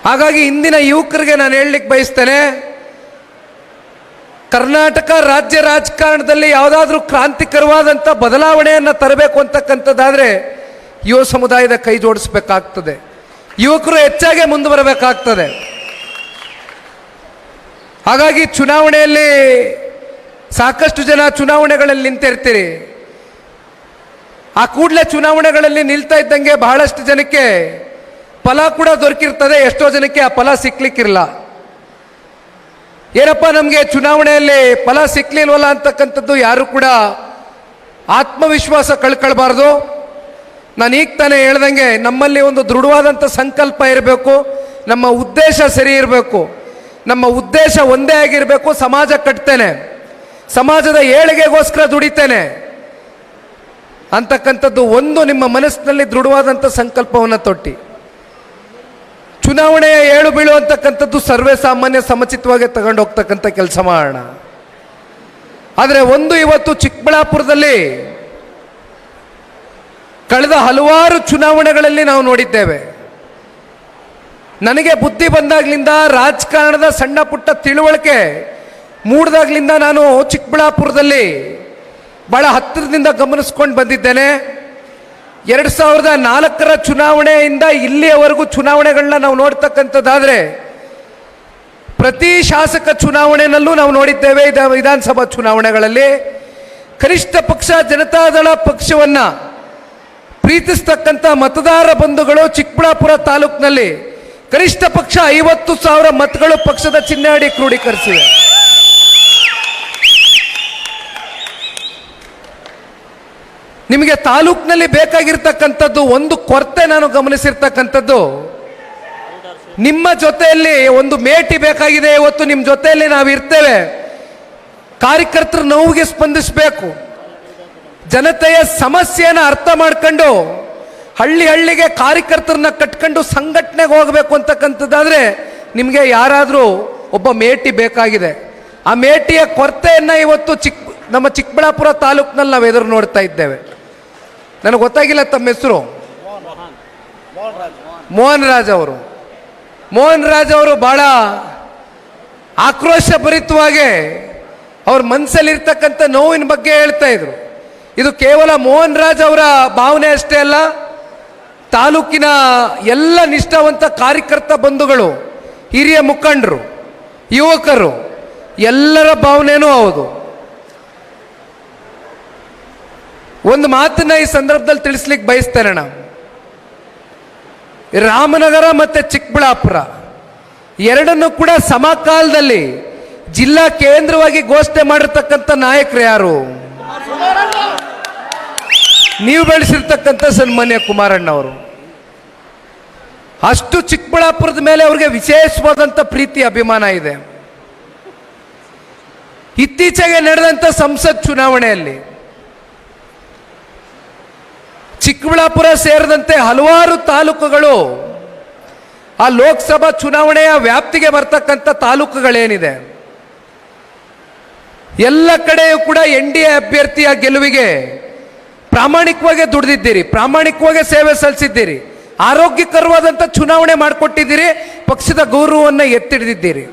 ಹಾಗಾಗಿ ಇಂದಿನ ಯುವಕರಿಗೆ ನಾನು ಹೇಳಲಿಕ್ಕೆ ಬಯಸ್ತೇನೆ, ಕರ್ನಾಟಕ ರಾಜ್ಯ ರಾಜಕಾರಣದಲ್ಲಿ ಯಾವುದಾದ್ರೂ ಕ್ರಾಂತಿಕರವಾದಂಥ ಬದಲಾವಣೆಯನ್ನು ತರಬೇಕು ಅಂತಕ್ಕಂಥದ್ದಾದರೆ ಯುವ ಸಮುದಾಯದ ಕೈ ಜೋಡಿಸ್ಬೇಕಾಗ್ತದೆ. ಯುವಕರು ಹೆಚ್ಚಾಗಿ ಮುಂದೆ ಬರಬೇಕಾಗ್ತದೆ. ಹಾಗಾಗಿ ಚುನಾವಣೆಯಲ್ಲಿ ಸಾಕಷ್ಟು ಜನ ಚುನಾವಣೆಗಳಲ್ಲಿ ನಿಂತಿರ್ತೀರಿ. ಆ ಕೂಡಲೇ ಚುನಾವಣೆಗಳಲ್ಲಿ ನಿಲ್ತಾ ಇದ್ದಂಗೆ ಬಹಳಷ್ಟು ಜನಕ್ಕೆ ಫಲ ಕೂಡ ದೊರಕಿರ್ತದೆ, ಎಷ್ಟೋ ಜನಕ್ಕೆ ಆ ಫಲ ಸಿಕ್ಲಿಕ್ಕಿರಲ್ಲ. ಏನಪ್ಪ ನಮಗೆ ಚುನಾವಣೆಯಲ್ಲಿ ಫಲ ಸಿಕ್ಲಿಲ್ವಲ್ಲ ಅಂತಕ್ಕಂಥದ್ದು ಯಾರು ಕೂಡ ಆತ್ಮವಿಶ್ವಾಸ ಕಳ್ಕೊಳ್ಬಾರ್ದು. ನಾನು ಈಗ ತಾನೇ ಹೇಳ್ದಂಗೆ ನಮ್ಮಲ್ಲಿ ಒಂದು ದೃಢವಾದಂಥ ಸಂಕಲ್ಪ ಇರಬೇಕು, ನಮ್ಮ ಉದ್ದೇಶ ಸರಿ ಇರಬೇಕು. ನಮ್ಮ ಉದ್ದೇಶ ಒಂದೇ ಆಗಿರಬೇಕು, ಸಮಾಜ ಕಟ್ತೇನೆ, ಸಮಾಜದ ಏಳಿಗೆಗೋಸ್ಕರ ದುಡಿತೇನೆ ಅಂತಕ್ಕಂಥದ್ದು ಒಂದು ನಿಮ್ಮ ಮನಸ್ಸಿನಲ್ಲಿ ದೃಢವಾದಂಥ ಸಂಕಲ್ಪವನ್ನು ತೊಟ್ಟಿ ಚುನಾವಣೆಯ ಏಳು ಬೀಳು ಅಂತಕ್ಕಂಥದ್ದು ಸರ್ವೇ ಸಾಮಾನ್ಯ ಸಮಚಿತವಾಗಿ ತಗೊಂಡು ಹೋಗ್ತಕ್ಕಂಥ ಕೆಲಸ ಮಾಡೋಣ. ಆದರೆ ಒಂದು ಇವತ್ತು ಚಿಕ್ಕಬಳ್ಳಾಪುರದಲ್ಲಿ ಕಳೆದ ಹಲವಾರು ಚುನಾವಣೆಗಳಲ್ಲಿ ನಾವು ನೋಡಿದ್ದೇವೆ. ನನಗೆ ಬುದ್ಧಿ ಬಂದಾಗ್ಲಿಂದ, ರಾಜಕಾರಣದ ಸಣ್ಣ ಪುಟ್ಟ ತಿಳುವಳಿಕೆ ಮೂಡಿದಾಗ್ಲಿಂದ ನಾನು ಚಿಕ್ಕಬಳ್ಳಾಪುರದಲ್ಲಿ ಬಹಳ ಹತ್ತಿರದಿಂದ ಗಮನಿಸ್ಕೊಂಡು ಬಂದಿದ್ದೇನೆ. 2004ರ ಚುನಾವಣೆಯಿಂದ ಇಲ್ಲಿಯವರೆಗೂ ಚುನಾವಣೆಗಳನ್ನ ನಾವು ನೋಡ್ತಕ್ಕಂಥದ್ದಾದರೆ ಪ್ರತಿ ಶಾಸಕ ಚುನಾವಣೆಯಲ್ಲೂ ನಾವು ನೋಡಿದ್ದೇವೆ. ವಿಧಾನಸಭಾ ಚುನಾವಣೆಗಳಲ್ಲಿ ಕನಿಷ್ಠ ಪಕ್ಷ ಜನತಾದಳ ಪಕ್ಷವನ್ನು ಪ್ರೀತಿಸ್ತಕ್ಕಂಥ ಮತದಾರ ಬಂಧುಗಳು ಚಿಕ್ಕಬಳ್ಳಾಪುರ ತಾಲೂಕಿನಲ್ಲಿ ಕನಿಷ್ಠ ಪಕ್ಷ 50,000 ಮತಗಳು ಪಕ್ಷದ ಚಿಹ್ನೆ ಅಡಿ ಕ್ರೋಢೀಕರಿಸಿವೆ. ನಿಮಗೆ ತಾಲೂಕಿನಲ್ಲಿ ಬೇಕಾಗಿರ್ತಕ್ಕಂಥದ್ದು ಒಂದು ಕೊರತೆ ನಾನು ಗಮನಿಸಿರ್ತಕ್ಕಂಥದ್ದು, ನಿಮ್ಮ ಜೊತೆಯಲ್ಲಿ ಒಂದು ಮೇಟಿ ಬೇಕಾಗಿದೆ. ಇವತ್ತು ನಿಮ್ಮ ಜೊತೆಯಲ್ಲಿ ನಾವು ಇರ್ತೇವೆ, ಕಾರ್ಯಕರ್ತರ ನೋವಿಗೆ ಸ್ಪಂದಿಸಬೇಕು, ಜನತೆಯ ಸಮಸ್ಯೆಯನ್ನು ಅರ್ಥ ಮಾಡ್ಕೊಂಡು ಹಳ್ಳಿ ಹಳ್ಳಿಗೆ ಕಾರ್ಯಕರ್ತರನ್ನ ಕಟ್ಕೊಂಡು ಸಂಘಟನೆಗೆ ಹೋಗಬೇಕು ಅಂತಕ್ಕಂಥದ್ದಾದರೆ ನಿಮಗೆ ಯಾರಾದರೂ ಒಬ್ಬ ಮೇಟಿ ಬೇಕಾಗಿದೆ. ಆ ಮೇಟಿಯ ಕೊರತೆಯನ್ನು ಇವತ್ತು ನಮ್ಮ ಚಿಕ್ಕಬಳ್ಳಾಪುರ ತಾಲೂಕಿನಲ್ಲಿ ನಾವು ಎದುರು ನೋಡ್ತಾ ಇದ್ದೇವೆ. ನನಗೆ ಗೊತ್ತಾಗಿಲ್ಲ ತಮ್ಮ ಹೆಸರು. ಮೋಹನ್ ರಾಜ್ ಅವರು ಬಹಳ ಆಕ್ರೋಶ ಭರಿತವಾಗಿ ಅವ್ರ ಮನಸ್ಸಲ್ಲಿರ್ತಕ್ಕಂಥ ನೋವಿನ ಬಗ್ಗೆ ಹೇಳ್ತಾ ಇದ್ರು. ಇದು ಕೇವಲ ಮೋಹನ್ ರಾಜ್ ಅವರ ಭಾವನೆ ಅಷ್ಟೇ ಅಲ್ಲ, ತಾಲೂಕಿನ ಎಲ್ಲ ನಿಷ್ಠಾವಂತ ಕಾರ್ಯಕರ್ತ ಬಂಧುಗಳು, ಹಿರಿಯ ಮುಖಂಡರು, ಯುವಕರು ಎಲ್ಲರ ಭಾವನೆನೂ ಹೌದು. ಒಂದು ಮಾತನ್ನ ಈ ಸಂದರ್ಭದಲ್ಲಿ ತಿಳಿಸ್ಲಿಕ್ಕೆ ಬಯಸ್ತೇನೆ. ನಾವು ರಾಮನಗರ ಮತ್ತು ಚಿಕ್ಕಬಳ್ಳಾಪುರ ಎರಡನ್ನೂ ಕೂಡ ಸಮಕಾಲದಲ್ಲಿ ಜಿಲ್ಲಾ ಕೇಂದ್ರವಾಗಿ ಘೋಷಣೆ ಮಾಡಿರ್ತಕ್ಕಂಥ ನಾಯಕರು ಯಾರು? ನೀವು ಬೆಳೆಸಿರ್ತಕ್ಕಂಥ ಸನ್ಮಾನ್ಯ ಕುಮಾರಣ್ಣವರು. ಅಷ್ಟು ಚಿಕ್ಕಬಳ್ಳಾಪುರದ ಮೇಲೆ ಅವ್ರಿಗೆ ವಿಶೇಷವಾದಂಥ ಪ್ರೀತಿ ಅಭಿಮಾನ ಇದೆ. ಇತ್ತೀಚೆಗೆ ನಡೆದಂಥ ಸಂಸತ್ ಚುನಾವಣೆಯಲ್ಲಿ ಚಿಕ್ಕಬಳ್ಳಾಪುರ ಸೇರಿದಂತೆ ಹಲವಾರು ತಾಲೂಕುಗಳು ಆ ಲೋಕಸಭಾ ಚುನಾವಣೆಯ ವ್ಯಾಪ್ತಿಗೆ ಬರ್ತಕ್ಕಂಥ ತಾಲೂಕುಗಳೇನಿದೆ ಎಲ್ಲ ಕಡೆಯೂ ಕೂಡ NDA ಅಭ್ಯರ್ಥಿಯ ಗೆಲುವಿಗೆ ಪ್ರಾಮಾಣಿಕವಾಗಿ ದುಡಿದಿದ್ದೀರಿ, ಪ್ರಾಮಾಣಿಕವಾಗಿ ಸೇವೆ ಸಲ್ಲಿಸಿದ್ದೀರಿ, ಆರೋಗ್ಯಕರವಾದಂಥ ಚುನಾವಣೆ ಮಾಡಿಕೊಟ್ಟಿದ್ದೀರಿ, ಪಕ್ಷದ ಗೌರವವನ್ನು ಎತ್ತಿಡಿದಿದ್ದೀರಿ.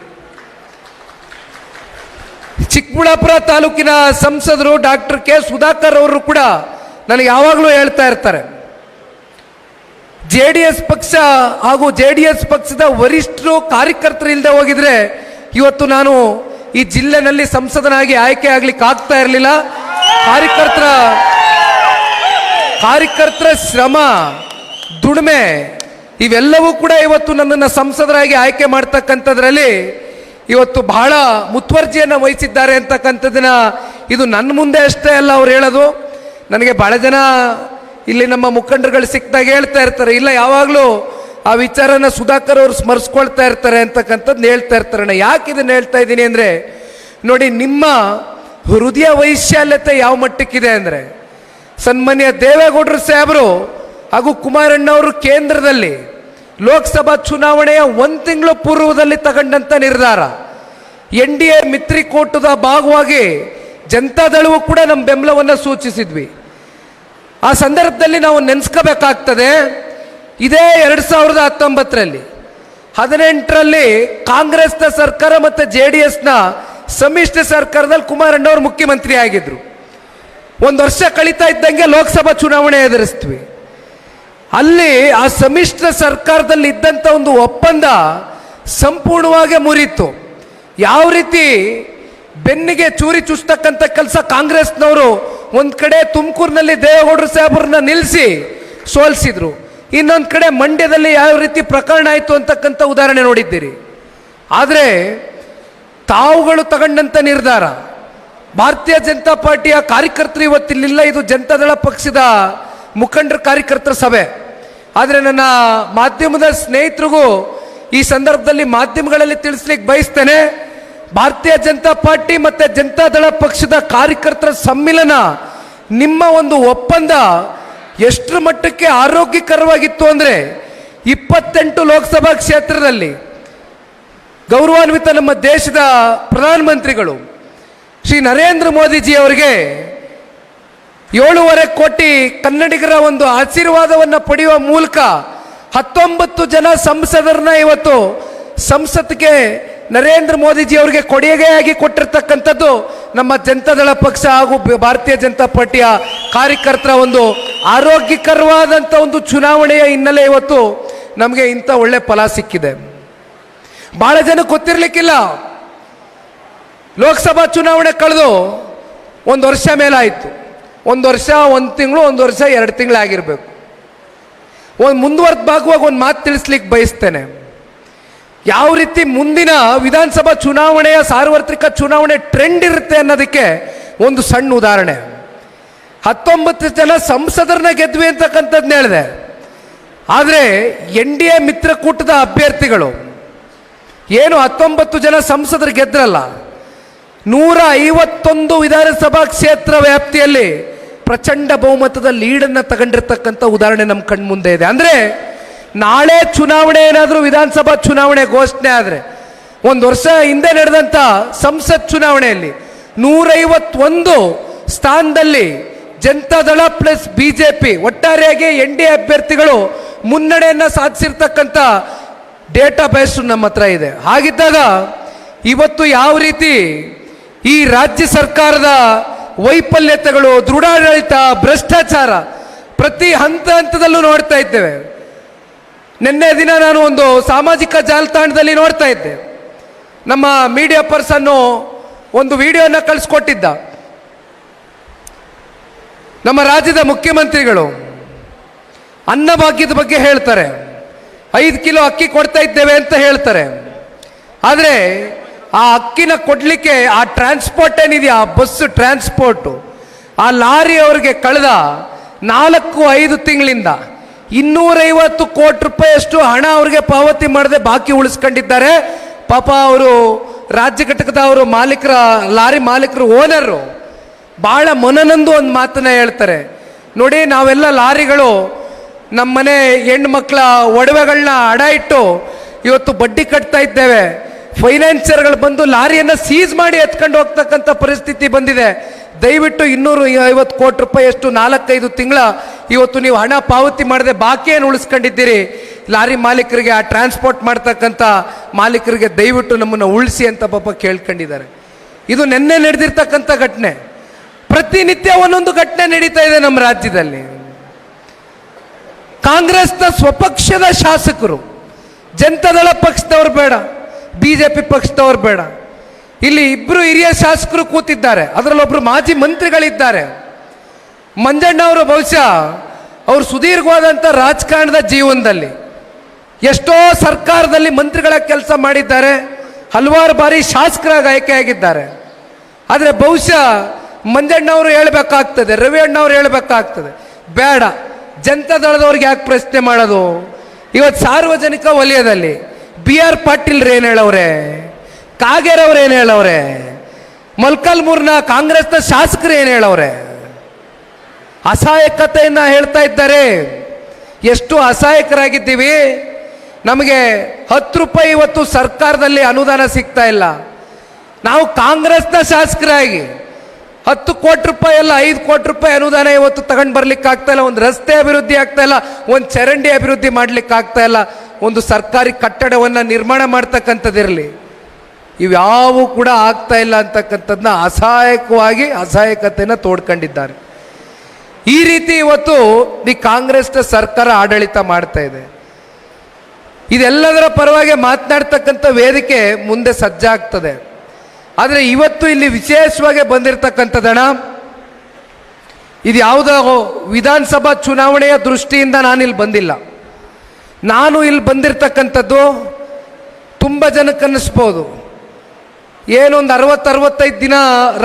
ಚಿಕ್ಕಬಳ್ಳಾಪುರ ತಾಲೂಕಿನ ಸಂಸದರು ಡಾಕ್ಟರ್ ಕೆ ಸುಧಾಕರ್ ಅವರು ಕೂಡ ನನಗೆ ಯಾವಾಗಲೂ ಹೇಳ್ತಾ ಇರ್ತಾರೆ, JDS ಪಕ್ಷ ಹಾಗೂ JDS ಪಕ್ಷದ ವರಿಷ್ಠರು ಕಾರ್ಯಕರ್ತರು ಇಲ್ಲದೆ ಹೋಗಿದ್ರೆ ಇವತ್ತು ನಾನು ಈ ಜಿಲ್ಲೆನಲ್ಲಿ ಸಂಸದನಾಗಿ ಆಯ್ಕೆ ಆಗ್ಲಿಕ್ಕೆ ಆಗ್ತಾ ಇರಲಿಲ್ಲ. ಕಾರ್ಯಕರ್ತರ ಶ್ರಮ, ದುಡಿಮೆ ಇವೆಲ್ಲವೂ ಕೂಡ ಇವತ್ತು ನನ್ನನ್ನು ಸಂಸದರಾಗಿ ಆಯ್ಕೆ ಮಾಡ್ತಕ್ಕಂಥದ್ರಲ್ಲಿ ಇವತ್ತು ಬಹಳ ಮುತುವರ್ಜಿಯನ್ನು ವಹಿಸಿದ್ದಾರೆ ಅಂತಕ್ಕಂಥದ್ದನ್ನ ಇದು ನನ್ನ ಮುಂದೆ ಅಷ್ಟೇ ಅಲ್ಲ ಅವ್ರು ಹೇಳೋದು. ನನಗೆ ಬಹಳ ಜನ ಇಲ್ಲಿ ನಮ್ಮ ಮುಖಂಡರುಗಳು ಸಿಕ್ಕಿದಾಗ ಹೇಳ್ತಾ ಇರ್ತಾರೆ, ಇಲ್ಲ ಯಾವಾಗಲೂ ಆ ವಿಚಾರನ ಸುಧಾಕರ್ ಅವರು ಸ್ಮರಿಸ್ಕೊಳ್ತಾ ಇರ್ತಾರೆ ಅಂತಕ್ಕಂಥದ್ದು ಹೇಳ್ತಾ ಇರ್ತಾರೆ. ಯಾಕೆ ಇದನ್ನು ಹೇಳ್ತಾ ಇದ್ದೀನಿ ಅಂದರೆ, ನೋಡಿ ನಿಮ್ಮ ಹೃದಯ ವೈಶಾಲ್ಯತೆ ಯಾವ ಮಟ್ಟಕ್ಕಿದೆ ಅಂದರೆ, ಸನ್ಮಾನ್ಯ ದೇವೇಗೌಡರು ಸಾಹೇಬರು ಹಾಗೂ ಕುಮಾರಣ್ಣವರು ಕೇಂದ್ರದಲ್ಲಿ ಲೋಕಸಭಾ ಚುನಾವಣೆಯ 1 ತಿಂಗಳು ಪೂರ್ವದಲ್ಲಿ ತಗೊಂಡಂಥ ನಿರ್ಧಾರ, NDA ಮಿತ್ರಿಕೂಟದ ಭಾಗವಾಗಿ ಜನತಾದಳವು ಕೂಡ ನಮ್ಮ ಬೆಂಬಲವನ್ನು ಸೂಚಿಸಿದ್ವಿ. ಆ ಸಂದರ್ಭದಲ್ಲಿ ನಾವು ನೆನೆಸ್ಕೋಬೇಕಾಗ್ತದೆ, ಇದೇ 2019ರಲ್ಲಿ 18ರಲ್ಲಿ ಕಾಂಗ್ರೆಸ್ನ ಸರ್ಕಾರ ಮತ್ತು JDSನ ಸಮ್ಮಿಶ್ರ ಸರ್ಕಾರದಲ್ಲಿ ಕುಮಾರಣ್ಣವರು ಮುಖ್ಯಮಂತ್ರಿ ಆಗಿದ್ರು. ಒಂದು ವರ್ಷ ಕಳೀತಾ ಇದ್ದಂಗೆ ಲೋಕಸಭಾ ಚುನಾವಣೆ ಎದುರಿಸ್ತೀವಿ. ಅಲ್ಲಿ ಆ ಸಮ್ಮಿಶ್ರ ಸರ್ಕಾರದಲ್ಲಿ ಇದ್ದಂಥ ಒಂದು ಒಪ್ಪಂದ ಸಂಪೂರ್ಣವಾಗಿ ಮುರಿತು. ಯಾವ ರೀತಿ ಬೆನ್ನಿಗೆ ಚೂರಿ ಚುಚ್ಚತಕ್ಕಂಥ ಕೆಲಸ ಕಾಂಗ್ರೆಸ್ನವರು ಒಂದು ಕಡೆ ತುಮಕೂರಿನಲ್ಲಿ ದೇವೇಗೌಡರು ಸಾಹೇಬ್ರನ್ನ ನಿಲ್ಲಿಸಿ ಸೋಲಿಸಿದ್ರು, ಇನ್ನೊಂದು ಕಡೆ ಮಂಡ್ಯದಲ್ಲಿ ಯಾವ ರೀತಿ ಪ್ರಕರಣ ಆಯಿತು ಅಂತಕ್ಕಂಥ ಉದಾಹರಣೆ ನೋಡಿದ್ದೀರಿ. ಆದರೆ ತಾವುಗಳು ತಗೊಂಡಂಥ ನಿರ್ಧಾರ, ಭಾರತೀಯ ಜನತಾ ಪಾರ್ಟಿಯ ಕಾರ್ಯಕರ್ತರು ಇವತ್ತಿಲ್ಲ, ಇದು ಜನತಾದಳ ಪಕ್ಷದ ಮುಖಂಡರ ಕಾರ್ಯಕರ್ತರ ಸಭೆ. ಆದರೆ ನನ್ನ ಮಾಧ್ಯಮದ ಸ್ನೇಹಿತರಿಗೂ ಈ ಸಂದರ್ಭದಲ್ಲಿ ಮಾಧ್ಯಮಗಳಲ್ಲಿ ತಿಳಿಸ್ಲಿಕ್ಕೆ ಬಯಸ್ತೇನೆ, ಭಾರತೀಯ ಜನತಾ ಪಾರ್ಟಿ ಮತ್ತು ಜನತಾದಳ ಪಕ್ಷದ ಕಾರ್ಯಕರ್ತರ ಸಮ್ಮಿಲನ, ನಿಮ್ಮ ಒಂದು ಒಪ್ಪಂದ ಎಷ್ಟರ ಮಟ್ಟಕ್ಕೆ ಆರೋಗ್ಯಕರವಾಗಿತ್ತು ಅಂದರೆ 28 ಲೋಕಸಭಾ ಕ್ಷೇತ್ರದಲ್ಲಿ ಗೌರವಾನ್ವಿತ ನಮ್ಮ ದೇಶದ ಪ್ರಧಾನಮಂತ್ರಿಗಳು ಶ್ರೀ ನರೇಂದ್ರ ಮೋದಿಜಿ ಅವರಿಗೆ 7.5 ಕೋಟಿ ಕನ್ನಡಿಗರ ಒಂದು ಆಶೀರ್ವಾದವನ್ನು ಪಡೆಯುವ ಮೂಲಕ 19 ಜನ ಸಂಸದರನ್ನ ಇವತ್ತು ಸಂಸತ್ಗೆ ನರೇಂದ್ರ ಮೋದಿಜಿ ಅವರಿಗೆ ಕೊಡುಗೆಯಾಗಿ ಕೊಟ್ಟಿರ್ತಕ್ಕಂಥದ್ದು ನಮ್ಮ ಜನತಾದಳ ಪಕ್ಷ ಹಾಗೂ ಭಾರತೀಯ ಜನತಾ ಪಾರ್ಟಿಯ ಕಾರ್ಯಕರ್ತರ ಒಂದು ಆರೋಗ್ಯಕರವಾದಂಥ ಒಂದು ಚುನಾವಣೆಯ ಹಿನ್ನೆಲೆ ಇವತ್ತು ನಮಗೆ ಇಂಥ ಒಳ್ಳೆ ಫಲ ಸಿಕ್ಕಿದೆ. ಬಹಳ ಜನ ಗೊತ್ತಿರಲಿಕ್ಕಿಲ್ಲ, ಲೋಕಸಭಾ ಚುನಾವಣೆ ಕಳೆದು 1 ವರ್ಷ ಮೇಲಾಯಿತು. 1 ವರ್ಷ 1 ತಿಂಗಳು, 1 ವರ್ಷ 2 ತಿಂಗಳಾಗಿರ್ಬೇಕು. ಮುಂದುವರೆದ ಭಾಗವಾಗಿ ಒಂದು ಮಾತು ತಿಳಿಸ್ಲಿಕ್ಕೆ ಬಯಸ್ತೇನೆ. ಯಾವ ರೀತಿ ಮುಂದಿನ ವಿಧಾನಸಭಾ ಚುನಾವಣೆಯ ಸಾರ್ವತ್ರಿಕ ಚುನಾವಣೆ ಟ್ರೆಂಡ್ ಇರುತ್ತೆ ಅನ್ನೋದಕ್ಕೆ ಒಂದು ಸಣ್ಣ ಉದಾಹರಣೆ. 19 ಜನ ಸಂಸದರನ್ನ ಗೆದ್ವಿ ಅಂತಕ್ಕಂಥದ್ದನ್ನ ಹೇಳಿದೆ. ಆದರೆ NDA ಮಿತ್ರಕೂಟದ ಅಭ್ಯರ್ಥಿಗಳು ಏನು 19 ಜನ ಸಂಸದರು ಗೆದ್ರಲ್ಲ, 151 ವಿಧಾನಸಭಾ ಕ್ಷೇತ್ರ ವ್ಯಾಪ್ತಿಯಲ್ಲಿ ಪ್ರಚಂಡ ಬಹುಮತದ ಲೀಡನ್ನು ತಗೊಂಡಿರ್ತಕ್ಕಂಥ ಉದಾಹರಣೆ ನಮ್ಮ ಕಣ್ಮುಂದೆ ಇದೆ. ಅಂದರೆ ನಾಳೆ ಚುನಾವಣೆ ಏನಾದರೂ ವಿಧಾನಸಭಾ ಚುನಾವಣೆ ಘೋಷಣೆ ಆದರೆ, 1 ವರ್ಷ ಹಿಂದೆ ನಡೆದಂಥ ಸಂಸತ್ ಚುನಾವಣೆಯಲ್ಲಿ 151 ಸ್ಥಾನದಲ್ಲಿ ಜನತಾದಳ ಪ್ಲಸ್ BJP ಒಟ್ಟಾರೆಯಾಗಿ NDA ಅಭ್ಯರ್ಥಿಗಳು ಮುನ್ನಡೆಯನ್ನು ಸಾಧಿಸಿರ್ತಕ್ಕಂಥ ಡೇಟಾ ಬೇಸ್ ನಮ್ಮ ಹತ್ರ ಇದೆ. ಹಾಗಿದ್ದಾಗ ಇವತ್ತು ಯಾವ ರೀತಿ ಈ ರಾಜ್ಯ ಸರ್ಕಾರದ ವೈಫಲ್ಯತೆಗಳು, ದೃಢಾಡಳಿತ, ಭ್ರಷ್ಟಾಚಾರ ಪ್ರತಿ ಹಂತದಲ್ಲೂ ನೋಡ್ತಾ ಇದ್ದೇವೆ. ನಿನ್ನೆ ದಿನ ನಾನು ಒಂದು ಸಾಮಾಜಿಕ ಜಾಲತಾಣದಲ್ಲಿ ನೋಡ್ತಾ ಇದ್ದೆ, ನಮ್ಮ ಮೀಡಿಯಾ ಪರ್ಸನ್ನು ಒಂದು ವಿಡಿಯೋನ ಕಳಿಸ್ಕೊಟ್ಟಿದ್ದ. ನಮ್ಮ ರಾಜ್ಯದ ಮುಖ್ಯಮಂತ್ರಿಗಳು ಅನ್ನಭಾಗ್ಯದ ಬಗ್ಗೆ ಹೇಳ್ತಾರೆ, 5 ಕಿಲೋ ಅಕ್ಕಿ ಕೊಡ್ತಾ ಇದ್ದೇವೆ ಅಂತ ಹೇಳ್ತಾರೆ. ಆದರೆ ಆ ಅಕ್ಕಿನ ಕೊಡಲಿಕ್ಕೆ ಆ ಟ್ರಾನ್ಸ್ಪೋರ್ಟ್ ಏನಿದೆಯಾ, ಆ ಬಸ್ ಟ್ರಾನ್ಸ್ಪೋರ್ಟು, ಆ ಲಾರಿ ಅವರಿಗೆ ಕಳೆದ 4-5 ತಿಂಗಳಿಂದ 250 ಕೋಟಿ ರೂಪಾಯಿಯಷ್ಟು ಹಣ ಅವ್ರಿಗೆ ಪಾವತಿ ಮಾಡದೆ ಬಾಕಿ ಉಳಿಸ್ಕೊಂಡಿದ್ದಾರೆ. ಪಾಪ ಅವರು ರಾಜ್ಯ ಘಟಕದವರು, ಮಾಲೀಕರ ಲಾರಿ ಮಾಲೀಕರು, ಓನರು ಭಾಳ ಮೊನನಂದು ಒಂದು ಮಾತನ್ನ ಹೇಳ್ತಾರೆ. ನೋಡಿ, ನಾವೆಲ್ಲ ಲಾರಿಗಳು ನಮ್ಮನೆ ಹೆಣ್ಮಕ್ಳ ಒಡವೆಗಳನ್ನ ಅಡ ಇಟ್ಟು ಇವತ್ತು ಬಡ್ಡಿ ಕಟ್ತಾ ಇದ್ದೇವೆ. ಫೈನಾನ್ಸಿಯರ್ಗಳು ಬಂದು ಲಾರಿಯನ್ನು ಸೀಸ್ ಮಾಡಿ ಎತ್ಕೊಂಡು ಹೋಗ್ತಕ್ಕಂಥ ಪರಿಸ್ಥಿತಿ ಬಂದಿದೆ. ದಯವಿಟ್ಟು 250 ಕೋಟಿ ರೂಪಾಯಿಯಷ್ಟು 4-5 ತಿಂಗಳ ಇವತ್ತು ನೀವು ಹಣ ಪಾವತಿ ಮಾಡದೆ ಬಾಕಿಯನ್ನು ಉಳಿಸ್ಕೊಂಡಿದ್ದೀರಿ. ಲಾರಿ ಮಾಲೀಕರಿಗೆ, ಆ ಟ್ರಾನ್ಸ್ಪೋರ್ಟ್ ಮಾಡ್ತಕ್ಕಂಥ ಮಾಲೀಕರಿಗೆ ದಯವಿಟ್ಟು ನಮ್ಮನ್ನು ಉಳಿಸಿ ಅಂತ ಪಾಪ ಕೇಳ್ಕೊಂಡಿದ್ದಾರೆ. ಇದು ನಿನ್ನೆ ನಡೆದಿರ್ತಕ್ಕಂಥ ಘಟನೆ. ಪ್ರತಿನಿತ್ಯ ಒಂದೊಂದು ಘಟನೆ ನಡೀತಾ ಇದೆ ನಮ್ಮ ರಾಜ್ಯದಲ್ಲಿ. ಕಾಂಗ್ರೆಸ್ನ ಸ್ವಪಕ್ಷದ ಶಾಸಕರು, ಜನತಾದಳ ಪಕ್ಷದವ್ರು ಬೇಡ, BJP ಪಕ್ಷದವ್ರು ಬೇಡ, ಇಲ್ಲಿ 2 ಹಿರಿಯ ಶಾಸಕರು ಕೂತಿದ್ದಾರೆ, ಅದರಲ್ಲೊಬ್ರು ಮಾಜಿ ಮಂತ್ರಿಗಳಿದ್ದಾರೆ. ಮಂಜಣ್ಣ ಅವರು ಬಹುಶಃ ಅವರು ಸುದೀರ್ಘವಾದಂಥ ರಾಜಕಾರಣದ ಜೀವನದಲ್ಲಿ ಎಷ್ಟೋ ಸರ್ಕಾರದಲ್ಲಿ ಮಂತ್ರಿಗಳ ಕೆಲಸ ಮಾಡಿದ್ದಾರೆ, ಹಲವಾರು ಬಾರಿ ಶಾಸಕರಾಗಿ ಆಯ್ಕೆಯಾಗಿದ್ದಾರೆ. ಆದರೆ ಬಹುಶಃ ಮಂಜಣ್ಣ ಅವರು ಹೇಳಬೇಕಾಗ್ತದೆ, ರವಿ ಅಣ್ಣ ಅವರು ಹೇಳಬೇಕಾಗ್ತದೆ, ಬೇಡ ಜನತಾದಳದವ್ರಿಗೆ ಯಾಕೆ ಪ್ರಶ್ನೆ ಮಾಡೋದು. ಇವತ್ತು ಸಾರ್ವಜನಿಕ ವಲಯದಲ್ಲಿ BR ಪಾಟೀಲ್ರು ಏನು ಹೇಳವ್ರೆ, ಕಾಗೇರ್ ಅವ್ರು ಏನು ಹೇಳವ್ರೆ, ಮೊಳಕಾಲ್ಮೂರಿನ ಕಾಂಗ್ರೆಸ್ನ ಶಾಸಕರು ಏನು ಹೇಳವ್ರೆ, ಅಸಹಾಯಕತೆಯನ್ನು ಹೇಳ್ತಾ ಇದ್ದಾರೆ. ಎಷ್ಟು ಅಸಹಾಯಕರಾಗಿದ್ದೀವಿ. ನಮಗೆ 10 ರೂಪಾಯಿ ಇವತ್ತು ಸರ್ಕಾರದಲ್ಲಿ ಅನುದಾನ ಸಿಗ್ತಾ ಇಲ್ಲ. ನಾವು ಕಾಂಗ್ರೆಸ್ನ ಶಾಸಕರಾಗಿ 10 ಕೋಟಿ ರೂಪಾಯಿ ಅಲ್ಲ, 5 ಕೋಟಿ ರೂಪಾಯಿ ಅನುದಾನ ಇವತ್ತು ತಗೊಂಡು ಬರ್ಲಿಕ್ಕೆ ಆಗ್ತಾ ಇಲ್ಲ. ಒಂದು ರಸ್ತೆ ಅಭಿವೃದ್ಧಿ ಆಗ್ತಾ ಇಲ್ಲ, ಒಂದು ಚರಂಡಿ ಅಭಿವೃದ್ಧಿ ಮಾಡ್ಲಿಕ್ಕೆ ಆಗ್ತಾ ಇಲ್ಲ. ಒಂದು ಸರ್ಕಾರಿ ಕಟ್ಟಡವನ್ನು ನಿರ್ಮಾಣ ಮಾಡ್ತಕ್ಕಂಥದ್ದಿರಲಿ, ಇವ್ಯಾವೂ ಕೂಡ ಆಗ್ತಾ ಇಲ್ಲ ಅಂತಕ್ಕಂಥದ್ದನ್ನ ಅಸಹಾಯಕತೆಯನ್ನು ತೋಡ್ಕೊಂಡಿದ್ದಾರೆ. ಈ ರೀತಿ ಇವತ್ತು ಈ ಕಾಂಗ್ರೆಸ್ನ ಸರ್ಕಾರ ಆಡಳಿತ ಮಾಡ್ತಾ ಇದೆ. ಇದೆಲ್ಲದರ ಪರವಾಗಿ ಮಾತನಾಡ್ತಕ್ಕಂಥ ವೇದಿಕೆ ಮುಂದೆ ಸಜ್ಜಾಗ್ತದೆ. ಆದರೆ ಇವತ್ತು ಇಲ್ಲಿ ವಿಶೇಷವಾಗಿ ಬಂದಿರತಕ್ಕಂಥದ್ದಣ, ಇದು ಯಾವುದೋ ವಿಧಾನಸಭಾ ಚುನಾವಣೆಯ ದೃಷ್ಟಿಯಿಂದ ನಾನಿಲ್ಲಿ ಬಂದಿಲ್ಲ. ನಾನು ಇಲ್ಲಿ ಬಂದಿರತಕ್ಕಂಥದ್ದು ತುಂಬ ಜನಕ್ಕೆ ಅನ್ನಿಸ್ಬೋದು, ಏನೊಂದು 60-65 ದಿನ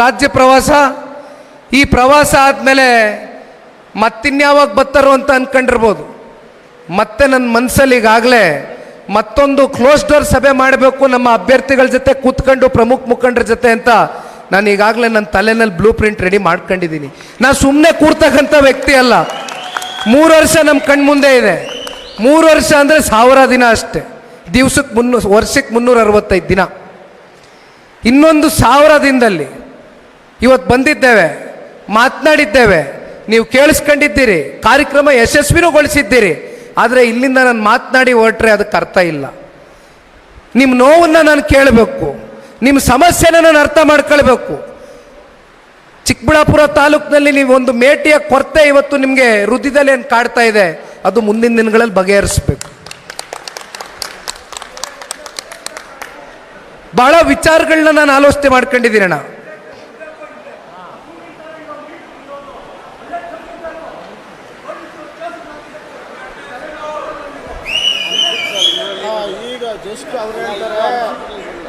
ರಾಜ್ಯ ಪ್ರವಾಸ, ಈ ಪ್ರವಾಸ ಆದಮೇಲೆ ಮತ್ತಿನ್ಯಾವಾಗ ಬರ್ತಾರೋ ಅಂತ ಅಂದ್ಕೊಂಡಿರ್ಬೋದು. ಮತ್ತೆ ನನ್ನ ಮನಸ್ಸಲ್ಲಿ ಈಗಾಗಲೇ ಮತ್ತೊಂದು ಕ್ಲೋಸ್ ಡೋರ್ ಸಭೆ ಮಾಡಬೇಕು ನಮ್ಮ ಅಭ್ಯರ್ಥಿಗಳ ಜೊತೆ ಕೂತ್ಕೊಂಡು ಪ್ರಮುಖ ಮುಖಂಡರ ಜೊತೆ ಅಂತ ನಾನು ಈಗಾಗಲೇ ನನ್ನ ತಲೆನಲ್ಲಿ ಬ್ಲೂ ಪ್ರಿಂಟ್ ರೆಡಿ ಮಾಡ್ಕೊಂಡಿದ್ದೀನಿ. ನಾನು ಸುಮ್ಮನೆ ಕೂರ್ತಕ್ಕಂಥ ವ್ಯಕ್ತಿ ಅಲ್ಲ. 3 ವರ್ಷ ನಮ್ಮ ಕಣ್ಮುಂದೆ ಇದೆ. 3 ವರ್ಷ ಅಂದರೆ 1000 ದಿನ ಅಷ್ಟೇ. ವರ್ಷಕ್ಕೆ 365 ದಿನ. ಇನ್ನೊಂದು 1000 ದಿನದಲ್ಲಿ ಇವತ್ತು ಬಂದಿದ್ದೇವೆ, ಮಾತನಾಡಿದ್ದೇವೆ, ನೀವು ಕೇಳಿಸ್ಕೊಂಡಿದ್ದೀರಿ, ಕಾರ್ಯಕ್ರಮ ಯಶಸ್ವಿನೂಗೊಳಿಸಿದ್ದೀರಿ. ಆದರೆ ಇಲ್ಲಿಂದ ನಾನು ಮಾತನಾಡಿ ಹೊರಟ್ರೆ ಅದಕ್ಕೆ ಅರ್ಥ ಇಲ್ಲ. ನಿಮ್ಮ ನೋವನ್ನು ನಾನು ಕೇಳಬೇಕು, ನಿಮ್ಮ ಸಮಸ್ಯೆನ ನಾನು ಅರ್ಥ ಮಾಡ್ಕೊಳ್ಬೇಕು. ಚಿಕ್ಕಬಳ್ಳಾಪುರ ತಾಲೂಕಿನಲ್ಲಿ ನೀವು ಒಂದು ಮೇಟಿಯ ಕೊರತೆ ಇವತ್ತು ನಿಮಗೆ ಹೃದಯದಲ್ಲಿ ಏನು ಕಾಡ್ತಾ ಇದೆ, ಅದು ಮುಂದಿನ ದಿನಗಳಲ್ಲಿ ಬಗೆಹರಿಸಬೇಕು. ಬಹಳ ವಿಚಾರಗಳನ್ನ ನಾನು ಆಲೋಚನೆ ಮಾಡ್ಕೊಂಡಿದ್ದೀನಿ ಅಣ್ಣ.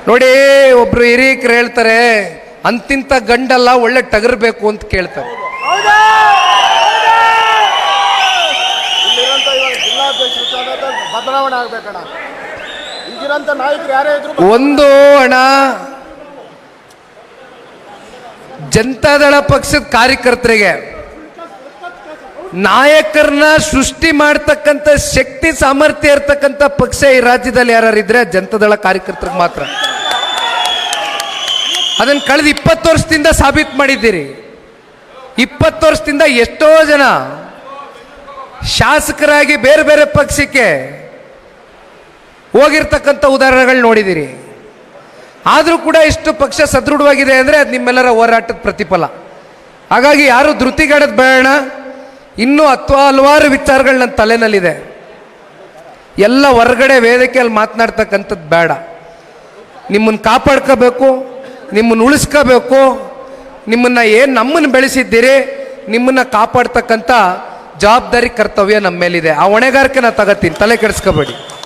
ನೋಡಿ, ಒಬ್ರು ಹಿರಿಯರು ಹೇಳ್ತಾರೆ, ಅಂತಿಂತ ಗಂಡಲ್ಲ ಒಳ್ಳೆ ಟಗರ್ಬೇಕು ಅಂತ ಕೇಳ್ತಾರೆ. ಒಂದು ಅಣ್ಣ, ಜನತಾದಳ ಪಕ್ಷದ ಕಾರ್ಯಕರ್ತರಿಗೆ ನಾಯಕರನ್ನ ಸೃಷ್ಟಿ ಮಾಡ್ತಕ್ಕಂಥ ಶಕ್ತಿ ಸಾಮರ್ಥ್ಯ ಇರ್ತಕ್ಕಂಥ ಪಕ್ಷ ಈ ರಾಜ್ಯದಲ್ಲಿ ಯಾರಿದ್ರೆ ಜನತಾದಳ ಕಾರ್ಯಕರ್ತರಿಗೆ ಮಾತ್ರ. ಅದನ್ನು ಕಳೆದ 20 ವರ್ಷದಿಂದ ಸಾಬೀತು ಮಾಡಿದ್ದೀರಿ. 20 ವರ್ಷದಿಂದ ಎಷ್ಟೋ ಜನ ಶಾಸಕರಾಗಿ ಬೇರೆ ಬೇರೆ ಪಕ್ಷಕ್ಕೆ ಹೋಗಿರ್ತಕ್ಕಂಥ ಉದಾಹರಣೆಗಳು ನೋಡಿದ್ದೀರಿ. ಆದರೂ ಕೂಡ ಇಷ್ಟು ಪಕ್ಷ ಸದೃಢವಾಗಿದೆ ಅಂದರೆ ಅದು ನಿಮ್ಮೆಲ್ಲರ ಹೋರಾಟದ ಪ್ರತಿಫಲ. ಹಾಗಾಗಿ ಯಾರು ಧೃತಿಗೆಡೋದು ಬೇಡ. ಇನ್ನೂ ಹಲವಾರು ವಿಚಾರಗಳು ನನ್ನ ತಲೆನಲ್ಲಿದೆ. ಎಲ್ಲ ಹೊರಗಡೆ ವೇದಿಕೆಯಲ್ಲಿ ಮಾತನಾಡ್ತಕ್ಕಂಥದ್ದು ಬೇಡ. ನಿಮ್ಮನ್ನು ಕಾಪಾಡ್ಕೋಬೇಕು, ನಿಮ್ಮನ್ನು ಉಳಿಸ್ಕೋಬೇಕು. ನಮ್ಮನ್ನು ಬೆಳೆಸಿದ್ದೀರಿ, ನಿಮ್ಮನ್ನು ಕಾಪಾಡ್ತಕ್ಕಂಥ ಜವಾಬ್ದಾರಿ ಕರ್ತವ್ಯ ನಮ್ಮ ಮೇಲಿದೆ. ಆ ಹೊಣೆಗಾರಿಕೆ ನಾನು ತಗೋತೀನಿ, ತಲೆ ಕೆಡಿಸ್ಕೋಬೇಡಿ.